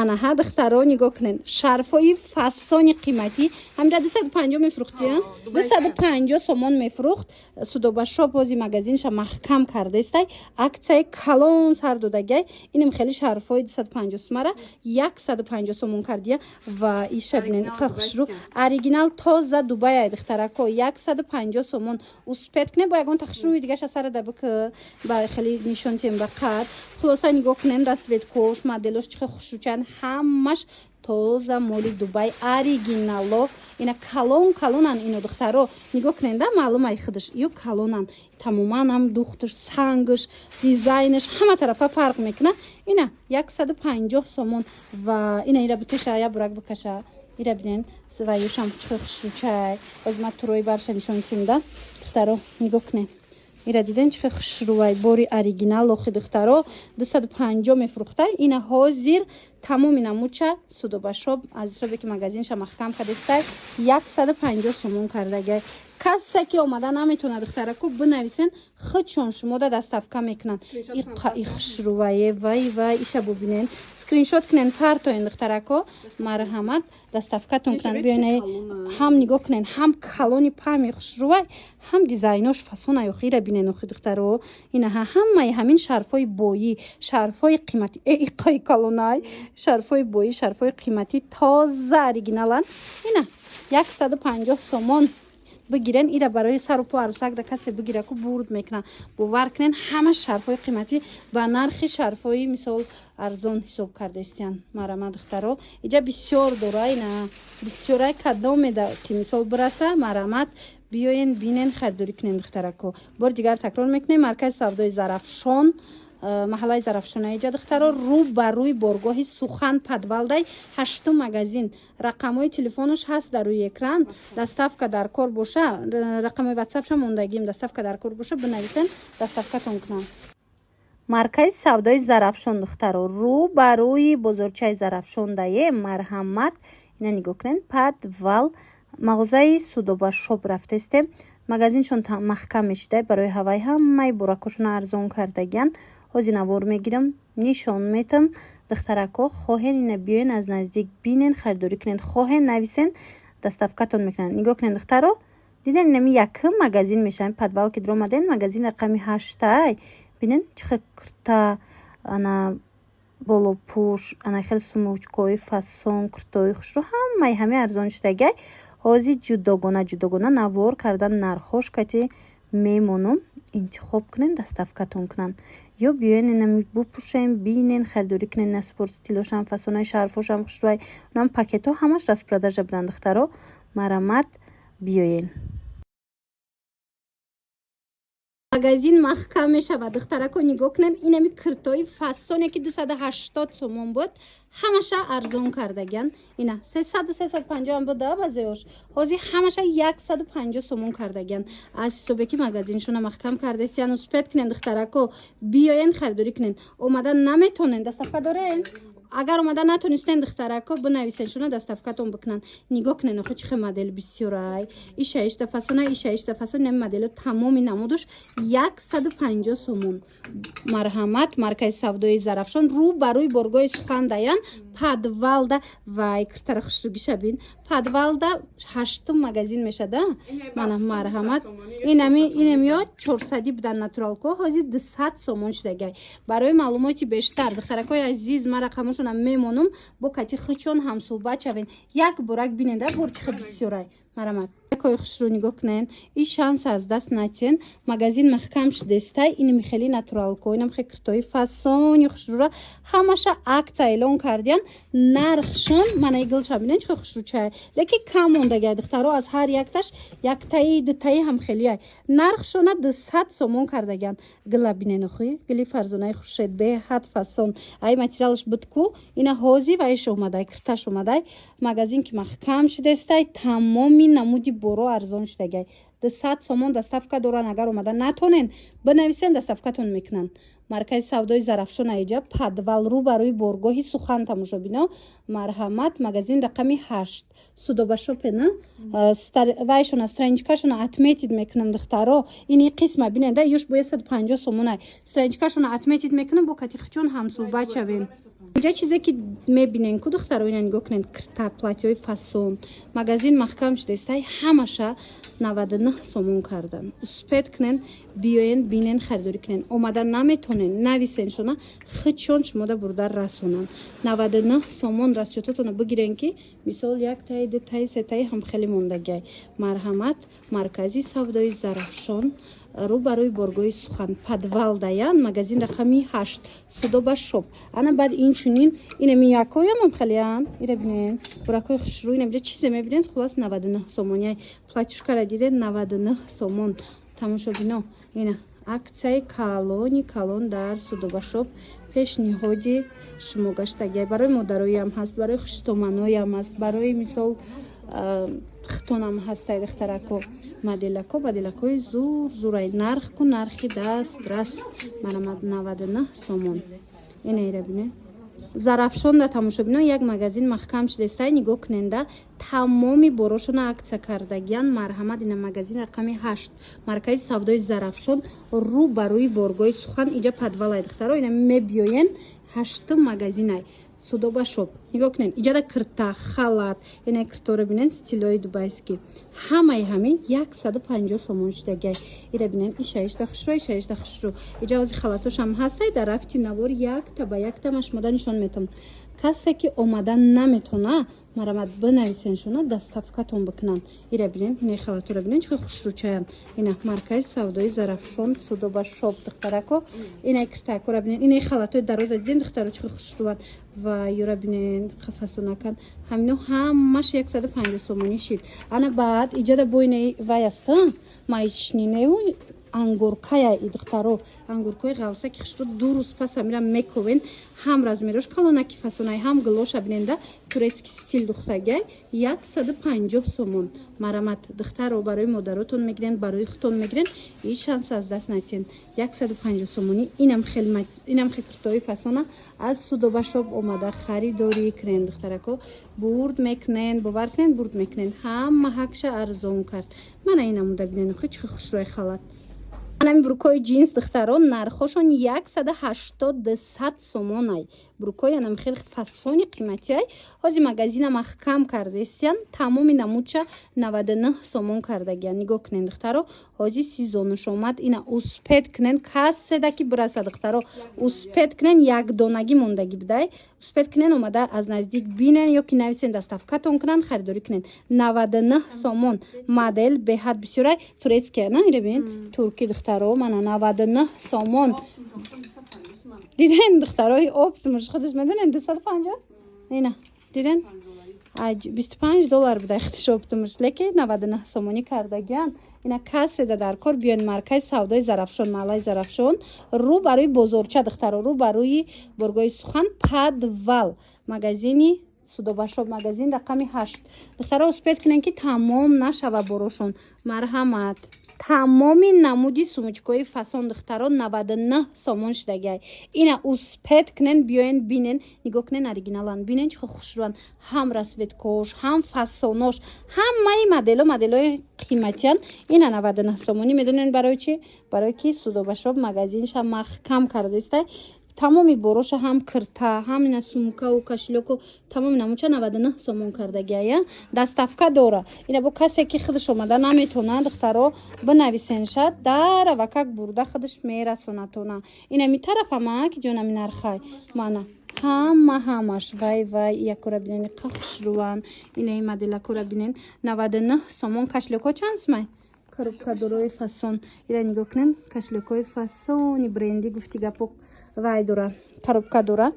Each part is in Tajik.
анаҳа духтаро нигоҳ кунед. Шарфҳои фасони қиматӣ ҳамира 250 мефурӯхтия. 250 сомон мефурӯхт. Судобашоп ҳози магазинша маҳкам кардестай. Аксияи калон сар додагай. Инем хели шарфҳои 250 сомара 150 сомон кардия ва иша бинен хушру оригинал тоза Дубай духтарако 150 сомон успет кне бо ягон тахшруи дигаша сара да бик ба хели нишон тем ба қад. Хулоса нигоҳ кунен расветкош моделош чихе хушручан ҳамаш тоза моли Дубай оригинало. Ина калонан ино духтаро нигоҳ кунен да маълумай худаш ё калонан тамоман ам духтуш сангаш дизайнаш ҳама тарафа фарқ мекуна. Ина 150 сомон ва ина ира битеша я бурак бикаша ира бинен ва юшам чихе хушручай озма турои барша нишон тем да духтаро нигоҳ кунен. ира диден чихе хушрувай бори оригинал охи духтаро 250 мефурӯхтай. Ина ҳозир тамоми намуча судобашоб аз шобе ки магазинша маҳкам кардестай 150 сомон кардагай. касе ки омада наметона духтараку бинависен худшон шумода доставка мекунан. и хушрувае вай иша бубинен скриншот кунен партоен духтарако марҳамат доставкатон кунан. биёне ҳам нигоҳ кунен ҳам калони пами хушрувай ҳам дизайнош фасонай охира бинен охи духтаро. инаҳа ҳамаи ҳамин шарфҳои боӣ шарфҳои қиматӣ иқои калонай шарфҳои боӣ шарфҳои қиматӣ тоза оригиналан. ина 150 сомон бигирен. ира барои сару по арусак да касе бигира ку бурд мекуна. бовар кунен ҳама шарфҳои қиматӣ ба нархи шарфҳои мисол арзон ҳисоб кардестиян. марама духтаро иҷа бисёр дора. ина бисёрай кадомеда ки мисол бираса марамат биёен бинен харидорӣ кунен духтарако. бор дигар такрор мекунем. маркази савдои Зарафшон маҳаллаи Зарафшонаиҷа духтаро рӯ ба рӯи боргоҳи сухан падвалдай 8 магазин. рақамҳои телефонош ҳаст дар рӯи экран. доставка дар кор боша рақамҳои ватсапша мондагим доставка дар кор боша бинависен доставкатон кунам. маркази савдои Зарафшон духтаро рӯ ба рӯи бозорчаи Зарафшон дае марҳамат. ина нигоҳ кунен падвал мағозаи судобашоб рафтестем. магазиншон маҳкам мешидай барои ҳаваи ҳамаи буракошона арзон кардагиян. ҳозир навор мегирам нишон метам духтарако хоҳен ина биёен аз наздик бинен харидорӣ кунен хоҳен нависен доставкатон мекунан. нигоҳ кунен духтаро диден инами якм магазин мешавем падвал ки дромаден магазин рақами 8 бинен чихе курта ана болопӯш ана хел сумучкои фасон куртои хушрӯ ҳамаи ҳаме арзон шудагай. ҳозир ҷудогона навор кардан нархош кати мемонам интихоб кунен доставкатон кунан ё биёен инами бупӯшем бинен харидорӣ кунен на спорт стилошам фасонаи шарфошам хушрӯай онам пакетҳо ҳамаш распродажа буданд духтаро марамат биёен. магазин маҳкам мешавад духтарако нигоҳ кунен. инами куртои фасоне ки 280 сомон буд ҳамаша арзон кардагиян. ина 300-350 ам буда баъзеош ҳозир ҳамаша 150 сомон кардагиян. аз ҳисобе ки магазиншона маҳкам кардесиян успет кунен духтарако биёен харидорӣ кунен. омада наметонен доставка дорен. агар омада натонистен духтарако бинависен шуна доставкатон бикунан. нигоҳ кунен охо чихе модел бисёрай иша фасона иша фасон нами модело тамоми намудуш 150 сомон. марҳамат маркази савдои Зарафшон рӯ ба рӯи боргоҳи сухан даян падвалда вай куртара хушрӯгиша бин падвалда 8 магазин мешада. мана марҳамат инами ё 400 будан натуралко ҳозир 200 сомон шудагай. барои маълумоти бештар духтаракои азиз ма рақамошона мемонам бо кати хучон ҳамсӯҳбат шавен. як борак бинеда борчиха бисёрай марамат кой хушрӯ нигоҳ кунен. ин шанс аз даст натен. магазин маҳкам шудестай инами хели натуралко инам хе куртои фасони хушрӯра ҳамаша акция эълон кардиян. нархшон мана иглша бинен чихе хушрӯчай леки кам мондагай духтаро аз ҳар якташ яктаи дутаи ҳам хелияй. нархшона 200 сомон кардагиян. гила бинен охи гили фарзонаи хушед беҳад фасон ай материалш будку ина ҳозир ваиш омадай курташ омадай. магазин ки маҳкам шудестай тамоми намуди боро арзон шудагай. 200 сомон доставка доран. Агар омада натонен бинависен, доставкатон мекунанд. Маркази савдои Зарафшон аиҷа подвал рӯ барои боргоҳи сухан тамошобино. Марҳамат, магазин рақами 8. Судобашопена вайшона страничкашона отметид мекунам духтаро. Ини қисма бинеда юш боя 150 сомон. Страничкашона отметид мекунам бо катихчон ҳамсӯҳбат шавен. Инҷа чизе ки мебинен ку духтаро ина нигоҳ кунед, кирта платьёи фасон. Магазин маҳкам шудестай ҳамаша 99 сомон кардан. Успед кунен, биёен бинен, харидорӣ кунен. Омада наметонен нависен шона хичон шумода бурда расонан. 99 сомон расчетотона бигирен ки мисол як таи, ду таи, се таи ҳам хеле мондагиай. Марҳамат, маркази савдои Зарафшон рӯ барои боргоҳи сухан, подвал даян, магазин рақами 8. Судоба шоп. Ана баъд инчунин инами якоям ҳам хелеан. Ира бинен, буракои хушрӯй инамҷа чизе мебинен, хулас 99 сомон. Платюшкара диден 99 сомон. Тамошобино ина аксияи калон дар Судоба шоп пешниҳоди шумо гаштагиай. Барои модароям ҳаст, барои хуштоманоям ҳаст, барои мисол хитонам ҳастай духтарако. Моделакои зурай. Нархку нархи дастрас. Марамад 99 сомон. Ина ира бинен. Зарафшон да тамошобино як магазин маҳкам шудестай, нигоҳ куненда тамоми борошона акция кардагиян. Марҳамат, ина магазин рақами 8. Маркази савдои Зарафшон рӯ барои боргоҳи сухан иҷа подвалай духтаро. Ина мебиёен 8 магазинай. Судоба шоп. Нигоҳ кунен, иҷада кирта, халат, ина киртора бинен стилои дубайский. Ҳамаи ҳамин 150 сомон шудагиай. Ира бинен, ишаишта хушрӯ. Иҷа ҳози халатошам ҳастай, дар рафти навор якта ба якта машмода нишон метавон. Касе ки омада наметона, марамад бинависен шона доставкатон бикунанд. Ира бинен, ина халатора бинен чӣ хушрӯчаян. Ина маркази савдои Зарафшон, Судоба шоп духтарако. Ина киртакора бинен, ина халатои дароза диден духтаро чӣ хушрӯан. Ва юра бинен қафасонакан. Ҳамино ҳамаш 150 сомонӣ шид. Ана баъд иҷада бойнаи вай аста. Маичнинеу ангуркая и духтаро. Ангуркои ғавса ки хушрӯ дуруст паса мира мековен. Ҳам размерош калонаки фасонай, ҳам глоша биненда турецки стил духтагай 150 сомон. Марамат духтаро барои модаротон мегирен, барои хутон мегирен. И шанс аз даст натен. 150 сомонӣ. Инам хел киртои фасона аз Судоба шоп омада харидорӣ кунен духтарако. Бурд мекунен, бовар кунен, бурд мекунен. Ҳама ҳакша арзон кард. Мана инамуда бинен, чӣ хушрӯи халат. Анами брукои джинс духтаро нархошон 180 сомонай. Брукои анам хеле фасони қиматиай. Ҳози магазина маҳкам кардестиян. Тамоми намуча 99 сомон кардагиян. Нигоҳ кунен духтаро. Ҳози сезонуш омад. Ина успед кунен каседа ки бураса духтаро. Успед кунен якдонаги мондаги будай. Успед кунен омада аз наздик бинен ё ки нависен доставкатон кунан харидорӣ кунен. 99 сомон. Модел беҳад бисёрай. Турецкия на ира бин. Турки духтаро мана 99 сомон. Диден духтарои оптимуш худаш медонен 250? Ина диден 25 доллар буда худаш оптимуш леки 99 сомонӣ кардагиян. Ина каседа дар кор биён маркази савдои Зарафшон, маҳаллаи Зарафшон рӯ барои бозорча духтаро, рӯ барои боргоҳи сухан подвал. Магазини Судоба шоп, магазин рақами 8. духтаро успед кунен ки тамом нашава борошон. Марҳамат. Тамоми намуди сумучкои фасон духтаро 99 сомон шудагиай. Ина успед кунен биёен бинен, нигоҳ кунен оригиналан. Бинен чӣ хушрӯан. Ҳам расветкош, ҳам фасонош, ҳамаи моделои қиматиян. Ина 99 сомонӣ медонен барои чӣ? Барои ки Судоба шоп магазинша маҳкам кардестай. Тамоми бороша ҳам кирта, ҳам ина сумкаву кашлёку тамоми намуча 99 сомон кардагиая. Доставка дора. Ина бо касе ки худаш омада наметона духтаро бинависенша дара ва как бурда худаш мерасонатона. Ина ми тарафама ки ҷонами нархай. Мана ҳамаш вай якора бинен қахшруван. Ина и моделакора бинен 99 сомон. Кашлёко чанд сумай? Коробка дорои фасон. Ира нигоҳ кунен кашлёкои фасони бренди гуфти гапок. Вай дора, коробка дора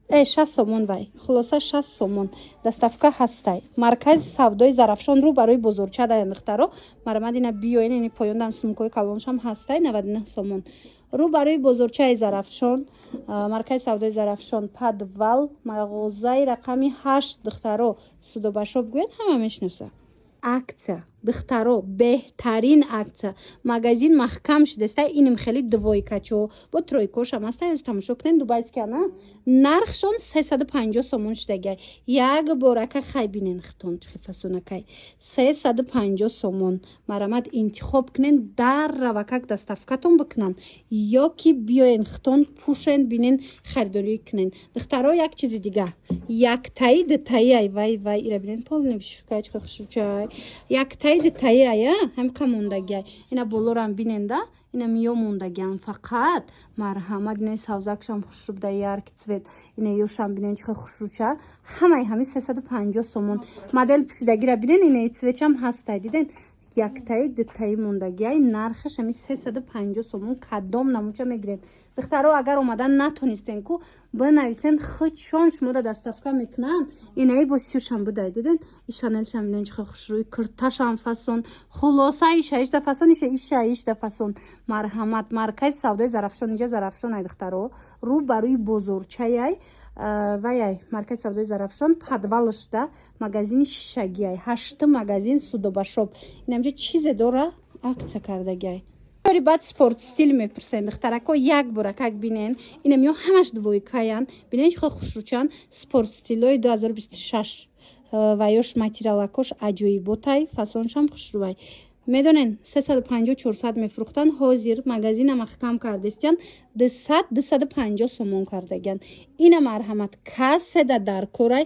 6 сомон вай. Хулоса 6 сомон. Доставка ҳастай. Маркази савдои Зарафшон рӯ барои бозорча дар духтаро. Марамад ина биёен, ини поёндам сумкои калоншам ҳастай 99 сомон. Рӯ барои бозорчаи Зарафшон, маркази савдои Зарафшон подвал, мағозаи рақами 8 духтаро Судоба шоп гӯен ҳама мешноса. Акция духтаро беҳтарин акция магазин маҳкам шудастай иним хели двойкачо бо тройкош ҳам аста аз тамошо кунен дубайскана нархшон 350 сомон шудагай як борака хай бинен хитон чихи фасонакай 350 сомон марамад интихоб кунен дар равакак доставкатон бикунан ё ки биёен хитон пушен бинен харидорӣ кунен духтаро як чизи дига яктаи дутаи ай вай ира бинен полнебишкай чихи хушучай яктаи дутаи ая ҳамқа мондагиай ина болорам биненда ина миё мондагиам фақат марҳамат ина савзакшам хушрубда ярки цвет ина ёшам бинен чихи хушруча ҳамаи ҳами 350 сомон модел пушидагира бинен ина цветчам ҳастай диден яктаи дутаи мондагиай нархаш ҳами 350 сомон кадом намуча мегирен духтаро агар омадан натонистен ку бинависен хитшон шумода доставка мекунан инаи бо сюшам будай диден ишанелшам бинен чихи хушрӯй курташам фасон хулоса ишаишда фасон ишаишда фасон марҳамат маркази савдои зарафшон инҷа зарафшон ай духтаро рӯ ба рӯи бозорчаяй ваяй маркази савдои зарафшон подвалышда магазини шишагиай 8 магазин судобашоп инамҷа чизе дора акция кардагиай баъд спорт стил мепурсен духтарако як боракак бинен инам ё ҳамаш двойкаян бинен чихи хушручан спорт стилои 2026 ва ёш материалакош аҷоиботай фасоншам хушрӯбай медонен 350-400 мефурӯхтан ҳозир магазина маҳкам кардистян 200-250 сомон кардаган ина марҳамат каседа дар корай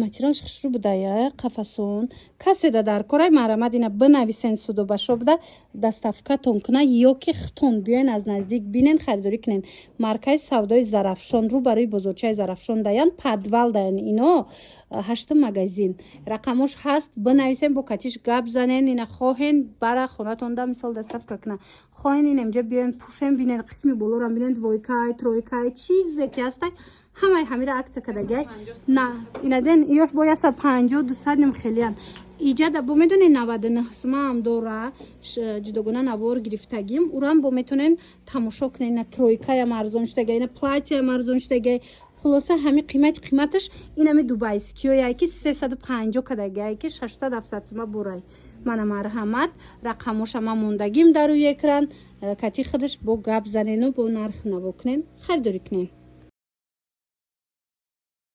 материалш хушрӯ будая қафасон каседа дар корай марҳамат ина бинависен судобашобда доставкатон куна ё ки хитон биёен аз наздик бинен харидорӣ кунен маркази савдои зарафшон рӯ барои бозорчаи зарафшон даян подвал даян ино 8 магазин рақамош ҳаст бинависен бо катиш гап занен ина хоҳен бара хонатонда мисол доставка куна хоҳен инамҷа биёен пушен бинен қисми болорам бинен двойкай тройкай чизе ки ҳастай ҳамаи ҳамира акция кардагиай на инаден ёш бо 150-200 ним хелиян иҷада бо медонен 99 сумаам дора ҷудогона навор гирифтагим урам бо метонен тамошо кунен ина тройкаям арзон шудагай ина платьяам арзон шудагай хулоса ҳами қиматаш инами дубайскиёяй ки 350 кадагиай ки 600-700 сума бурай мана марҳамат рақамошама мондагим дар рӯи экран кати худаш бо гап занену бо нарх наво кунен харидорӣ кунен